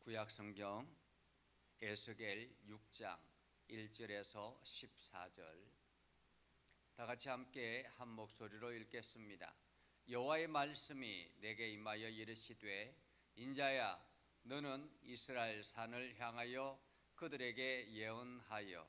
구약성경 에스겔 6장 1절에서 14절 다 같이 함께 한 목소리로 읽겠습니다. 여호와의 말씀이 내게 임하여 이르시되 인자야 너는 이스라엘 산을 향하여 그들에게 예언하여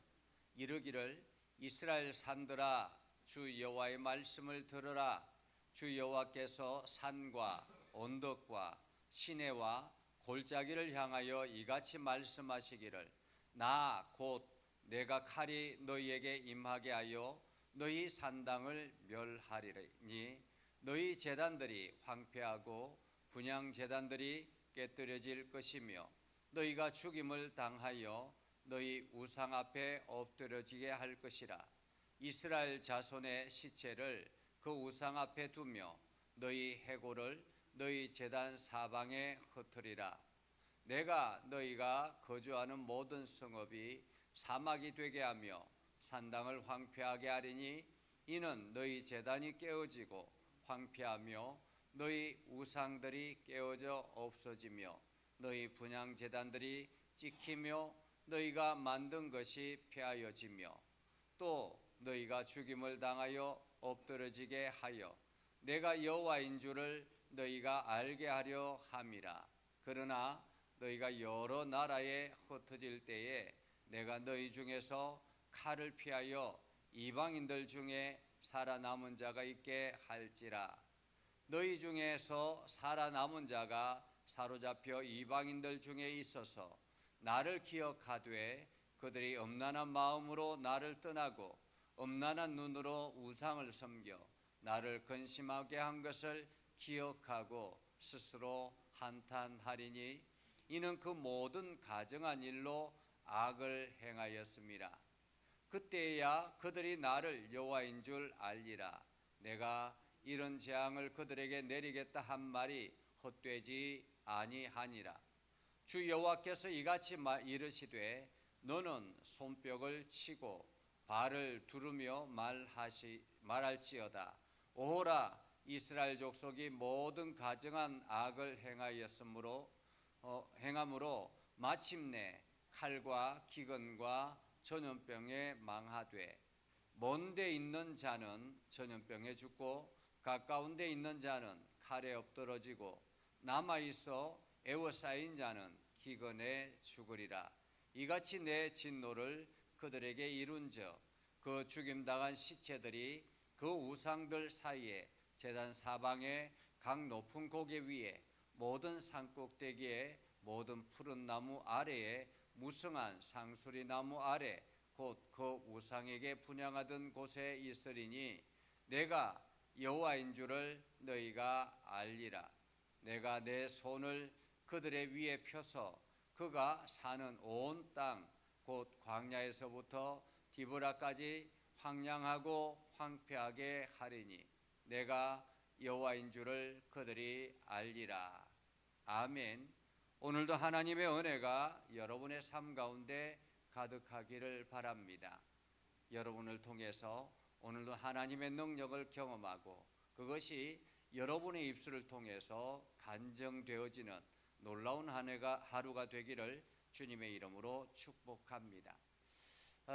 이르기를 이스라엘 산들아 주 여호와의 말씀을 들으라. 주 여호와께서 산과 언덕과 시내와 골짜기를 향하여 이같이 말씀하시기를 나 곧 내가 칼이 너희에게 임하게 하여 너희 산당을 멸하리니 너희 제단들이 황폐하고 분향 제단들이 깨뜨려질 것이며 너희가 죽임을 당하여 너희 우상 앞에 엎드려지게 할 것이라. 이스라엘 자손의 시체를 그 우상 앞에 두며 너희 해골을 너희 제단 사방에 흩으리라. 내가 너희가 거주하는 모든 성읍이 사막이 되게 하며 산당을 황폐하게 하리니 이는 너희 제단이 깨어지고 황폐하며 너희 우상들이 깨어져 없어지며 너희 분향 제단들이 찍히며 너희가 만든 것이 폐하여지며 또 너희가 죽임을 당하여 엎드러지게 하여 내가 여호와인 줄을 너희가 알게 하려 함이라. 그러나 너희가 여러 나라에 흩어질 때에 내가 너희 중에서 칼을 피하여 이방인들 중에 살아남은 자가 있게 할지라. 너희 중에서 살아남은 자가 사로잡혀 이방인들 중에 있어서 나를 기억하되 그들이 엄란한 마음으로 나를 떠나고 엄란한 눈으로 우상을 섬겨 나를 근심하게 한 것을 기억하고 스스로 한탄하리니 이는 그 모든 가증한 일로 악을 행하였음이라. 그때야 그들이 나를 여호와인 줄 알리라. 내가 이런 재앙을 그들에게 내리겠다 한 말이 헛되지 아니하니라. 주 여호와께서 이같이 이르시되 너는 손뼉을 치고 발을 두르며 말할지어다. 오호라 이스라엘 족속이 모든 가증한 악을 행함으로 마침내 칼과 기근과 전염병에 망하되 먼 데 있는 자는 전염병에 죽고 가까운 데 있는 자는 칼에 엎드러지고 남아있어 애워싸인 자는 기근에 죽으리라. 이같이 내 진노를 그들에게 이룬즉 그 죽임당한 시체들이 그 우상들 사이에 제단 사방에 각 높은 고개 위에 모든 산꼭대기에 모든 푸른 나무 아래에 무성한 상수리 나무 아래 곧 그 우상에게 분향하던 곳에 있으리니 내가 여호와인 줄을 너희가 알리라. 내가 내 손을 그들의 위에 펴서 그가 사는 온 땅 곧 광야에서부터 디브라까지 황량하고 황폐하게 하리니 내가 여호와인 줄을 그들이 알리라. 아멘. 오늘도 하나님의 은혜가 여러분의 삶 가운데 가득하기를 바랍니다. 여러분을 통해서 오늘도 하나님의 능력을 경험하고 그것이 여러분의 입술을 통해서 간증되어지는 놀라운 하루가 되기를 주님의 이름으로 축복합니다.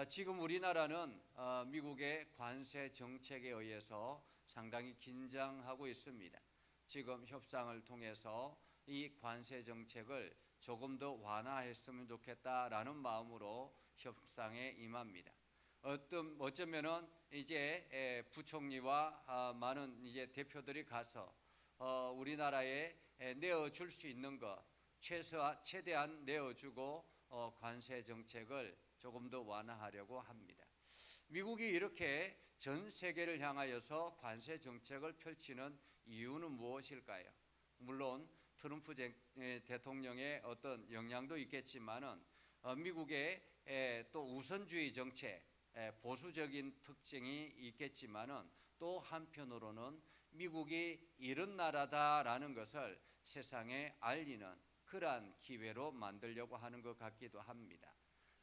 지금 우리나라는 미국의 관세 정책에 의해서 상당히 긴장하고 있습니다. 지금 협상을 통해서 이 관세 정책을 조금 더 완화했으면 좋겠다라는 마음으로 협상에 임합니다. 어쩌면은 이제 부총리와 많은 이제 대표들이 가서 우리나라에 내어줄 수 있는 것 최대한 내어주고 관세 정책을 조금 더 완화하려고 합니다. 미국이 이렇게 전 세계를 향하여서 관세 정책을 펼치는 이유는 무엇일까요? 물론 트럼프 대통령의 어떤 영향도 있겠지만은 미국의 또 우선주의 정책, 보수적인 특징이 있겠지만은 또 한편으로는 미국이 이런 나라다라는 것을 세상에 알리는 그러한 기회로 만들려고 하는 것 같기도 합니다.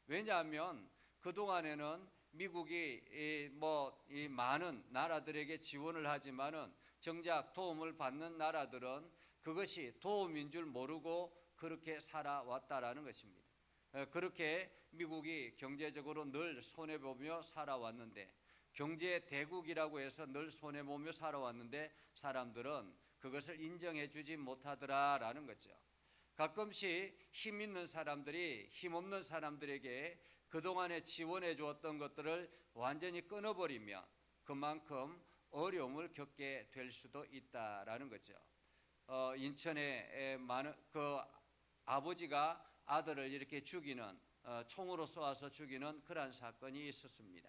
왜냐하면 그동안에는 미국이 이 많은 나라들에게 지원을 하지만은 정작 도움을 받는 나라들은 그것이 도움인 줄 모르고 그렇게 살아왔다라는 것입니다. 그렇게 미국이 경제적으로 늘 손해보며 살아왔는데, 경제 대국이라고 해서 늘 손해보며 살아왔는데 사람들은 그것을 인정해 주지 못하더라라는 거죠. 가끔씩 힘 있는 사람들이 힘없는 사람들에게 그동안에 지원해 주었던 것들을 완전히 끊어버리면 그만큼 어려움을 겪게 될 수도 있다라는 거죠. 인천에 많은 그 아버지가 아들을 이렇게 죽이는 총으로 쏘아서 죽이는 그러한 사건이 있었습니다.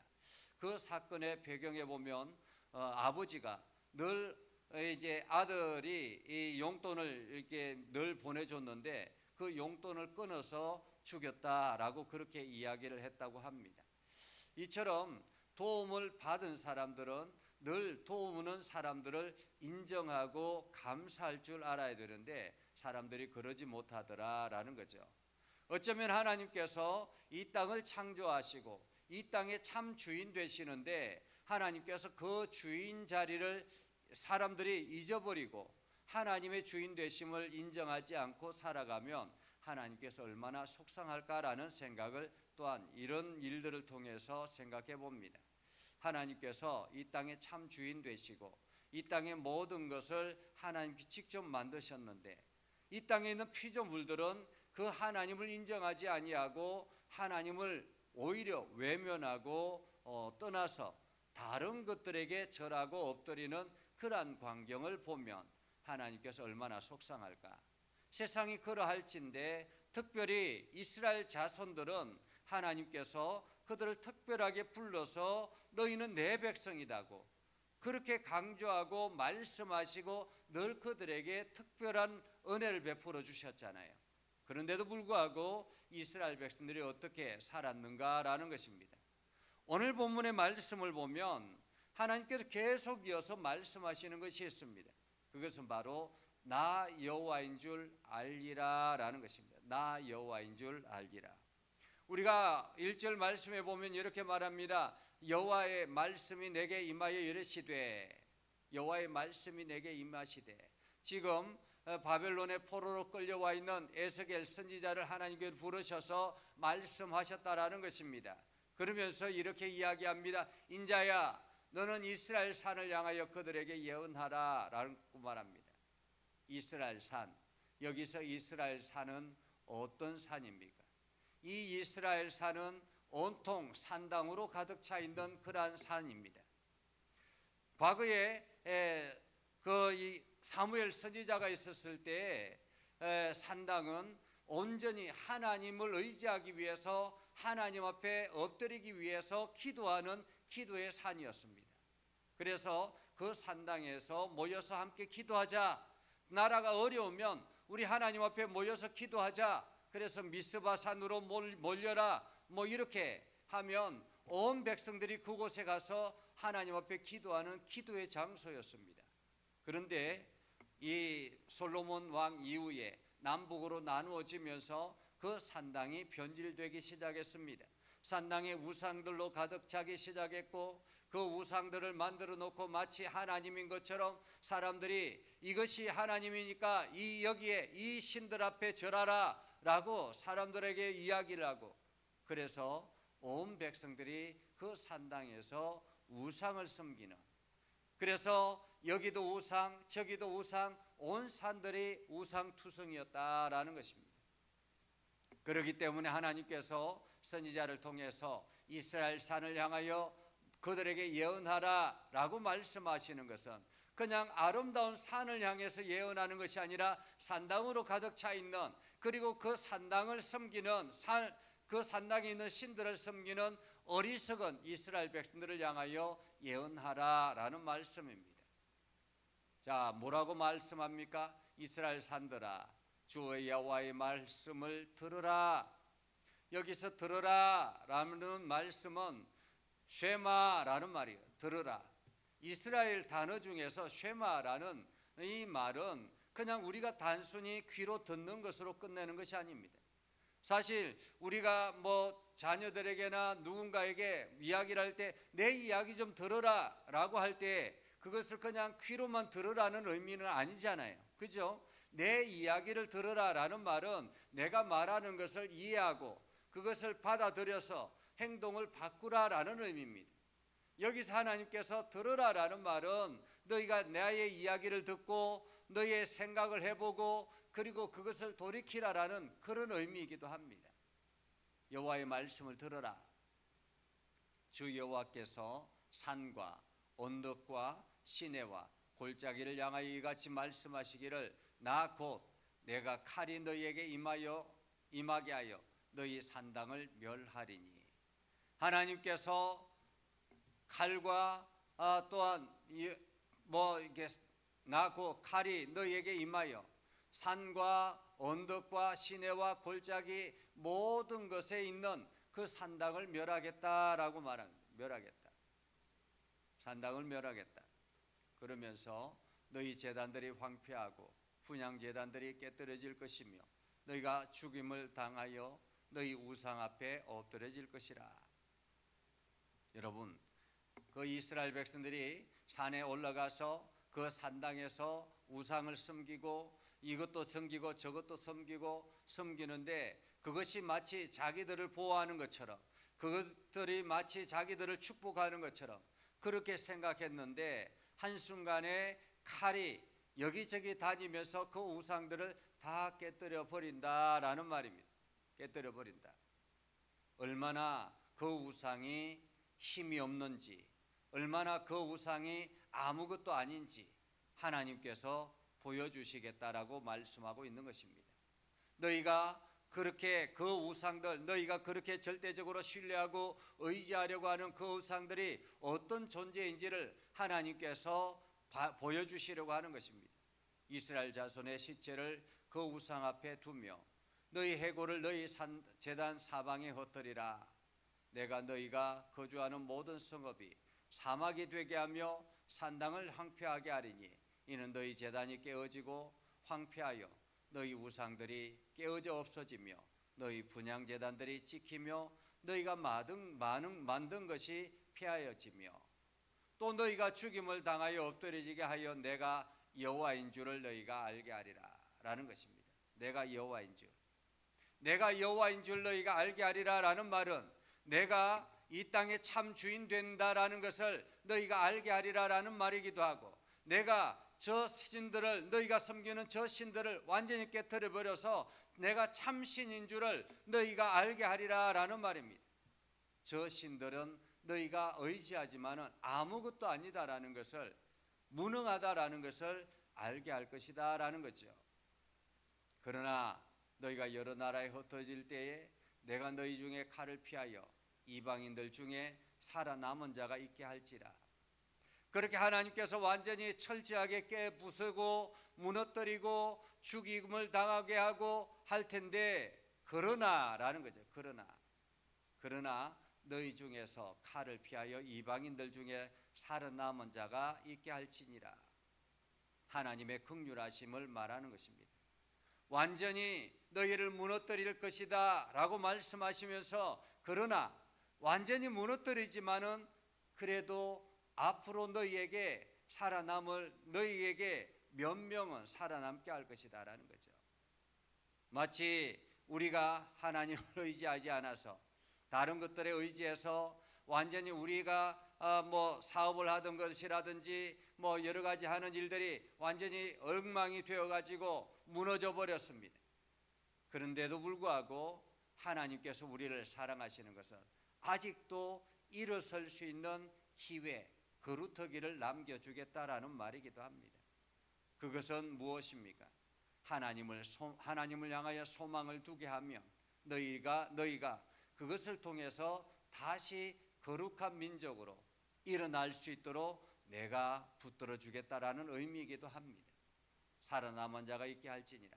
그 사건의 배경에 보면 아버지가 늘 이제 아들이 이 용돈을 이렇게 늘 보내줬는데 그 용돈을 끊어서 죽였다라고 그렇게 이야기를 했다고 합니다. 이처럼 도움을 받은 사람들은 늘 도우는 사람들을 인정하고 감사할 줄 알아야 되는데 사람들이 그러지 못하더라라는 거죠. 어쩌면 하나님께서 이 땅을 창조하시고 이 땅의 참 주인 되시는데 하나님께서 그 주인 자리를 사람들이 잊어버리고 하나님의 주인 되심을 인정하지 않고 살아가면 하나님께서 얼마나 속상할까라는 생각을 또한 이런 일들을 통해서 생각해 봅니다. 하나님께서 이 땅의 참 주인 되시고 이 땅의 모든 것을 하나님께 직접 만드셨는데 이 땅에 있는 피조물들은 그 하나님을 인정하지 아니하고 하나님을 오히려 외면하고 떠나서 다른 것들에게 절하고 엎드리는 그러한 광경을 보면 하나님께서 얼마나 속상할까. 세상이 그러할진데 특별히 이스라엘 자손들은 하나님께서 그들을 특별하게 불러서 너희는 내 백성이라고 그렇게 강조하고 말씀하시고 늘 그들에게 특별한 은혜를 베풀어 주셨잖아요. 그런데도 불구하고 이스라엘 백성들이 어떻게 살았는가라는 것입니다. 오늘 본문의 말씀을 보면 하나님께서 계속 이어서 말씀하시는 것이 있습니다. 그것은 바로 나 여호와인 줄 알리라라는 것입니다. 나 여호와인 줄 알리라. 우리가 1절 말씀에 보면 이렇게 말합니다. 여호와의 말씀이 내게 임하여 이르시되, 여호와의 말씀이 내게 임하시되. 지금 바벨론의 포로로 끌려와 있는 에스겔 선지자를 하나님께 부르셔서 말씀하셨다라는 것입니다. 그러면서 이렇게 이야기합니다. 인자야, 너는 이스라엘 산을 향하여 그들에게 예언하라 라고 말합니다. 이스라엘 산, 여기서 이스라엘 산은 어떤 산입니까? 이 이스라엘 산은 온통 산당으로 가득 차 있는 그러한 산입니다. 과거에 그 사무엘 선지자가 있었을 때 산당은 온전히 하나님을 의지하기 위해서 하나님 앞에 엎드리기 위해서 기도하는 기도의 산이었습니다. 그래서 그 산당에서 모여서 함께 기도하자. 나라가 어려우면 우리 하나님 앞에 모여서 기도하자. 그래서 미스바 산으로 몰려라. 이렇게 하면 온 백성들이 그곳에 가서 하나님 앞에 기도하는 기도의 장소였습니다. 그런데 이 솔로몬 왕 이후에 남북으로 나누어지면서 그 산당이 변질되기 시작했습니다. 산당에 우상들로 가득 차기 시작했고 그 우상들을 만들어 놓고 마치 하나님인 것처럼 사람들이 이것이 하나님이니까 여기에 이 신들 앞에 절하라 라고 사람들에게 이야기를 하고, 그래서 온 백성들이 그 산당에서 우상을 섬기는, 그래서 여기도 우상 저기도 우상, 온 산들이 우상투성이었다라는 것입니다. 그렇기 때문에 하나님께서 선지자를 통해서 이스라엘 산을 향하여 그들에게 예언하라 라고 말씀하시는 것은 그냥 아름다운 산을 향해서 예언하는 것이 아니라 산당으로 가득 차 있는, 그리고 그 산당을 섬기는 그 산당에 있는 신들을 섬기는 어리석은 이스라엘 백성들을 향하여 예언하라 라는 말씀입니다. 자, 뭐라고 말씀합니까? 이스라엘 산들아, 주 여호와의 말씀을 들으라. 여기서 들으라 라는 말씀은 쉐마라는 말이에요. 들으라. 이스라엘 단어 중에서 쉐마라는 이 말은 그냥 우리가 단순히 귀로 듣는 것으로 끝내는 것이 아닙니다. 사실 우리가 자녀들에게나 누군가에게 이야기를 할 때 내 이야기 좀 들으라 라고 할 때 그것을 그냥 귀로만 들으라는 의미는 아니잖아요. 그죠? 내 이야기를 들으라라는 말은 내가 말하는 것을 이해하고 그것을 받아들여서 행동을 바꾸라라는 의미입니다. 여기서 하나님께서 들으라라는 말은 너희가 나의 이야기를 듣고 너희의 생각을 해보고 그리고 그것을 돌이키라라는 그런 의미이기도 합니다. 여호와의 말씀을 들으라. 주 여호와께서 산과 언덕과 시내와 골짜기를 향하여 이같이 말씀하시기를 나 곧 내가 칼이 너희에게 임하게 하여 너희 산당을 멸하리니. 하나님께서 칼과 또한 이게 나 곧 칼이 너희에게 임하여 산과 언덕과 시내와 골짜기 모든 것에 있는 그 산당을 멸하겠다라고 말합니다. 멸하겠다. 산당을 멸하겠다. 그러면서 너희 제단들이 황폐하고 분향 제단들이 깨뜨려질 것이며 너희가 죽임을 당하여 너희 우상 앞에 엎드려질 것이라. 여러분, 그 이스라엘 백성들이 산에 올라가서 그 산당에서 우상을 섬기고 이것도 섬기고 저것도 섬기는데 그것이 마치 자기들을 보호하는 것처럼 그것들이 마치 자기들을 축복하는 것처럼 그렇게 생각했는데 한순간에 칼이 여기저기 다니면서 그 우상들을 다 깨뜨려 버린다라는 말입니다. 깨뜨려 버린다. 얼마나 그 우상이 힘이 없는지, 얼마나 그 우상이 아무것도 아닌지 하나님께서 보여주시겠다라고 말씀하고 있는 것입니다. 너희가 그렇게 그 우상들, 너희가 그렇게 절대적으로 신뢰하고 의지하려고 하는 그 우상들이 어떤 존재인지를 하나님께서 보여주시려고 하는 것입니다. 이스라엘 자손의 시체를 그 우상 앞에 두며 너희 해골을 너희 제단 사방에 흩으리라. 내가 너희가 거주하는 모든 성읍이 사막이 되게 하며 산당을 황폐하게 하리니 이는 너희 제단이 깨어지고 황폐하여 너희 우상들이 깨어져 없어지며 너희 분향 제단들이 찍히며 너희가 만든 것이 폐하여지며 또 너희가 죽임을 당하여 엎드려지게 하여 내가 여호와인 줄을 너희가 알게 하리라 라는 것입니다. 내가 여호와인 줄, 내가 여호와인 줄 너희가 알게 하리라 라는 말은 내가 이 땅의 참 주인 된다라는 것을 너희가 알게 하리라 라는 말이기도 하고 내가 저 신들을, 너희가 섬기는 저 신들을 완전히 깨뜨려 버려서 내가 참 신인 줄을 너희가 알게 하리라 라는 말입니다. 저 신들은 너희가 의지하지만은 아무것도 아니다라는 것을, 무능하다라는 것을 알게 할 것이다 라는 거죠. 그러나 너희가 여러 나라에 흩어질 때에 내가 너희 중에 칼을 피하여 이방인들 중에 살아남은 자가 있게 할지라. 그렇게 하나님께서 완전히 철저하게 깨부수고 무너뜨리고 죽임을 당하게 하고 할 텐데 그러나라는 거죠. 그러나 너희 중에서 칼을 피하여 이방인들 중에 살아남은 자가 있게 할지니라. 하나님의 긍휼하심을 말하는 것입니다. 완전히 너희를 무너뜨릴 것이다 라고 말씀하시면서 그러나 완전히 무너뜨리지만은 그래도 앞으로 너희에게 몇 명은 살아남게 할 것이다 라는 거죠. 마치 우리가 하나님을 의지하지 않아서 다른 것들에 의지해서 완전히 우리가 사업을 하던 것이라든지 여러 가지 하는 일들이 완전히 엉망이 되어가지고 무너져 버렸습니다. 그런데도 불구하고 하나님께서 우리를 사랑하시는 것은 아직도 일어설 수 있는 기회, 거루터기를 남겨주겠다라는 말이기도 합니다. 그것은 무엇입니까? 하나님을 향하여 소망을 두게 하면 너희가 그것을 통해서 다시 거룩한 민족으로 일어날 수 있도록 내가 붙들어 주겠다라는 의미이기도 합니다. 살아남은 자가 있게 할지니라.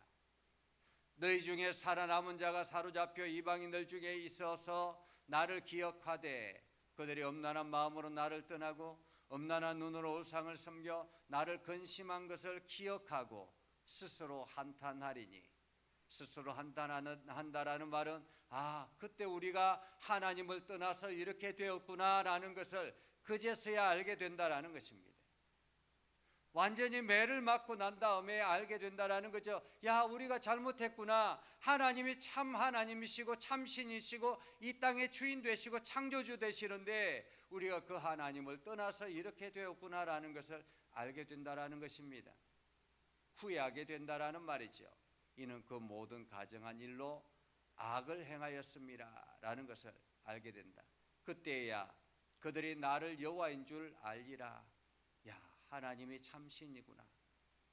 너희 중에 살아남은 자가 사로잡혀 이방인들 중에 있어서 나를 기억하되 그들이 엄란한 마음으로 나를 떠나고 엄란한 눈으로 우상을 섬겨 나를 근심한 것을 기억하고 스스로 한탄하리니. 스스로 한다라는 말은 그때 우리가 하나님을 떠나서 이렇게 되었구나라는 것을 그제서야 알게 된다라는 것입니다. 완전히 매를 맞고 난 다음에 알게 된다라는 거죠. 야, 우리가 잘못했구나. 하나님이 참 하나님이시고 참 신이시고 이 땅의 주인 되시고 창조주 되시는데 우리가 그 하나님을 떠나서 이렇게 되었구나라는 것을 알게 된다라는 것입니다. 후회하게 된다라는 말이죠. 이는 그 모든 가정한 일로 악을 행하였음이라라는 것을 알게 된다. 그때야 그들이 나를 여호와인 줄 알리라. 야, 하나님이 참신이구나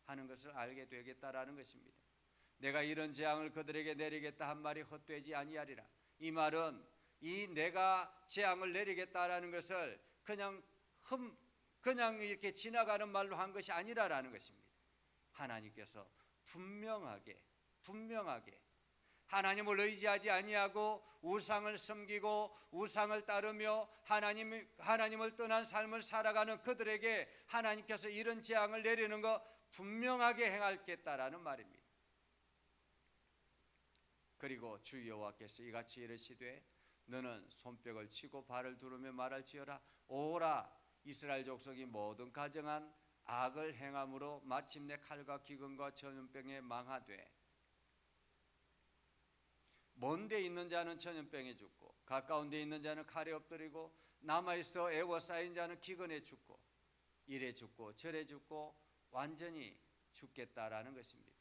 하는 것을 알게 되겠다라는 것입니다. 내가 이런 재앙을 그들에게 내리겠다 한 말이 헛되지 아니하리라. 이 말은 이 내가 재앙을 내리겠다라는 것을 그냥 이렇게 지나가는 말로 한 것이 아니라라는 것입니다. 하나님께서 분명하게 하나님을 의지하지 아니하고 우상을 섬기고 우상을 따르며 하나님을 떠난 삶을 살아가는 그들에게 하나님께서 이런 재앙을 내리는 거 분명하게 행하겠다라는 말입니다. 그리고 주 여호와께서 이같이 이르시되 너는 손뼉을 치고 발을 두르며 말할지어다. 오라, 이스라엘 족속이 모든 가정한 악을 행함으로 마침내 칼과 기근과 전염병에 망하되 먼데 있는 자는 전염병에 죽고 가까운 데 있는 자는 칼에 엎드리고 남아있어 애워싸인 자는 기근에 죽고 이래 죽고 저래 죽고 완전히 죽겠다라는 것입니다.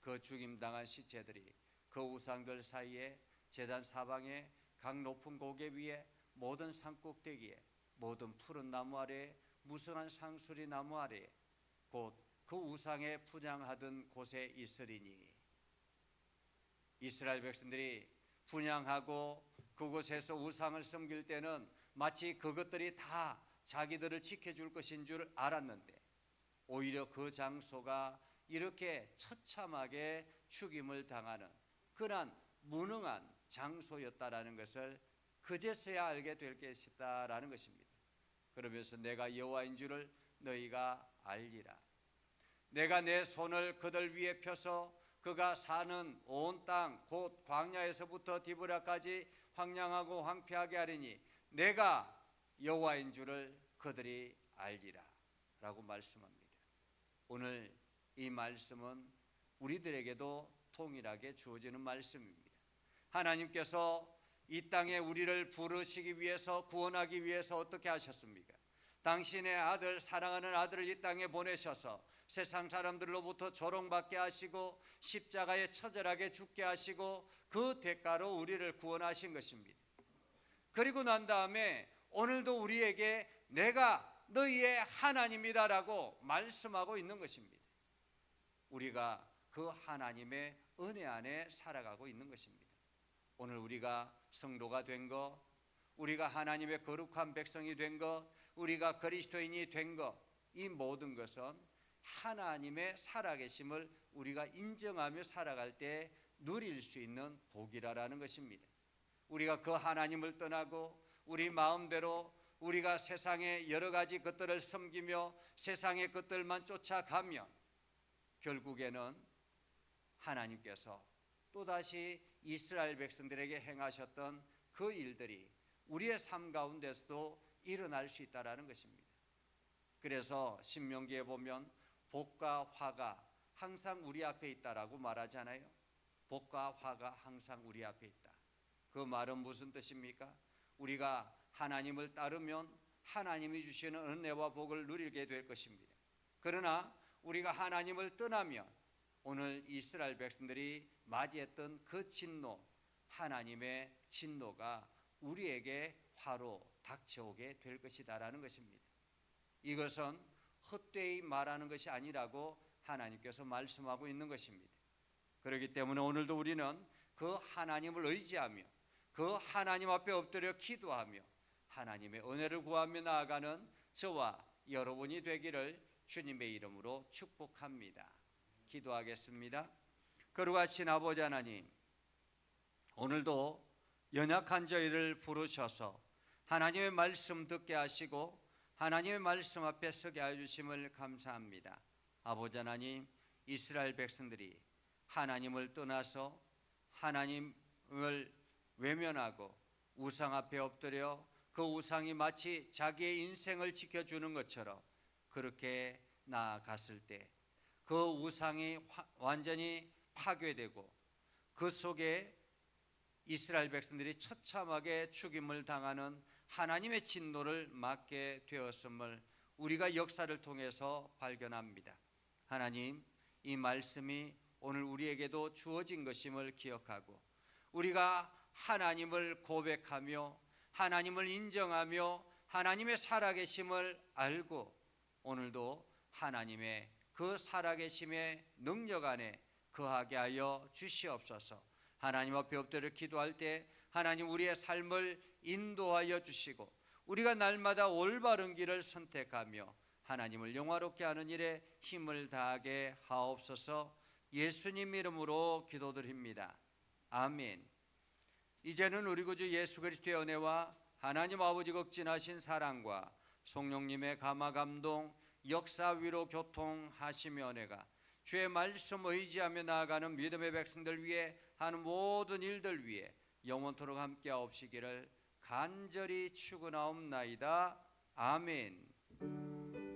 그 죽임당한 시체들이 그 우상들 사이에 제단 사방에 각 높은 고개 위에 모든 산꼭대기에 모든 푸른 나무 아래에 무성한 상수리 나무 아래에 곧 그 우상에 분향하던 곳에 있으리니 이스라엘 백성들이 분향하고 그곳에서 우상을 섬길 때는 마치 그것들이 다 자기들을 지켜줄 것인 줄 알았는데 오히려 그 장소가 이렇게 처참하게 죽임을 당하는 그러한 무능한 장소였다라는 것을 그제서야 알게 될 것이다라는 것입니다. 그러면서 내가 여호와인 줄을 너희가 알리라. 내가 내 손을 그들 위에 펴서 그가 사는 온 땅 곧 광야에서부터 디브라까지 황량하고 황폐하게 하리니 내가 여호와인 줄을 그들이 알리라 라고 말씀합니다. 오늘 이 말씀은 우리들에게도 동일하게 주어지는 말씀입니다. 하나님께서 이 땅에 우리를 부르시기 위해서 구원하기 위해서 어떻게 하셨습니까? 당신의 아들, 사랑하는 아들을 이 땅에 보내셔서 세상 사람들로부터 조롱받게 하시고 십자가에 처절하게 죽게 하시고 그 대가로 우리를 구원하신 것입니다. 그리고 난 다음에 오늘도 우리에게 내가 너희의 하나님이다라고 말씀하고 있는 것입니다. 우리가 그 하나님의 은혜 안에 살아가고 있는 것입니다. 오늘 우리가 성도가 된 것, 우리가 하나님의 거룩한 백성이 된 것, 우리가 그리스도인이 된 것, 이 모든 것은 하나님의 살아계심을 우리가 인정하며 살아갈 때 누릴 수 있는 복이라는 것입니다. 우리가 그 하나님을 떠나고 우리 마음대로 우리가 세상의 여러 가지 것들을 섬기며 세상의 것들만 쫓아가면 결국에는 하나님께서 또다시 이스라엘 백성들에게 행하셨던 그 일들이 우리의 삶 가운데서도 일어날 수 있다는 것입니다. 그래서 신명기에 보면 복과 화가 항상 우리 앞에 있다라고 말하잖아요. 복과 화가 항상 우리 앞에 있다. 그 말은 무슨 뜻입니까? 우리가 하나님을 따르면 하나님이 주시는 은혜와 복을 누리게 될 것입니다. 그러나 우리가 하나님을 떠나면 오늘 이스라엘 백성들이 맞이했던 그 진노, 하나님의 진노가 우리에게 화로 닥쳐오게 될 것이다라는 것입니다. 이것은 헛되이 말하는 것이 아니라고 하나님께서 말씀하고 있는 것입니다. 그렇기 때문에 오늘도 우리는 그 하나님을 의지하며 그 하나님 앞에 엎드려 기도하며 하나님의 은혜를 구하며 나아가는 저와 여러분이 되기를 주님의 이름으로 축복합니다. 기도하겠습니다. 거룩하신 아버지 하나님, 오늘도 연약한 저희를 부르셔서 하나님의 말씀 듣게 하시고 하나님의 말씀 앞에 서게 해주심을 감사합니다. 아버지 하나님, 이스라엘 백성들이 하나님을 떠나서 하나님을 외면하고 우상 앞에 엎드려 그 우상이 마치 자기의 인생을 지켜주는 것처럼 그렇게 나아갔을 때 그 우상이 완전히 파괴되고 그 속에 이스라엘 백성들이 처참하게 죽임을 당하는 하나님의 진노를 맞게 되었음을 우리가 역사를 통해서 발견합니다. 하나님, 이 말씀이 오늘 우리에게도 주어진 것임을 기억하고 우리가 하나님을 고백하며 하나님을 인정하며 하나님의 살아계심을 알고 오늘도 하나님의 그 살아계심의 능력 안에 거하게 하여 주시옵소서. 하나님 앞에 엎드려 기도할 때 하나님 우리의 삶을 인도하여 주시고 우리가 날마다 올바른 길을 선택하며 하나님을 영화롭게 하는 일에 힘을 다하게 하옵소서. 예수님 이름으로 기도드립니다. 아멘. 이제는 우리 구주 예수 그리스도의 은혜와 하나님 아버지 극진하신 사랑과 성령님의 감화 감동 역사 위로 교통하시며 은혜가 주의 말씀 의지하며 나아가는 믿음의 백성들 위해 하는 모든 일들 위해 영원토록 함께하옵시기를 간절히 축원하옵나이다. 아멘.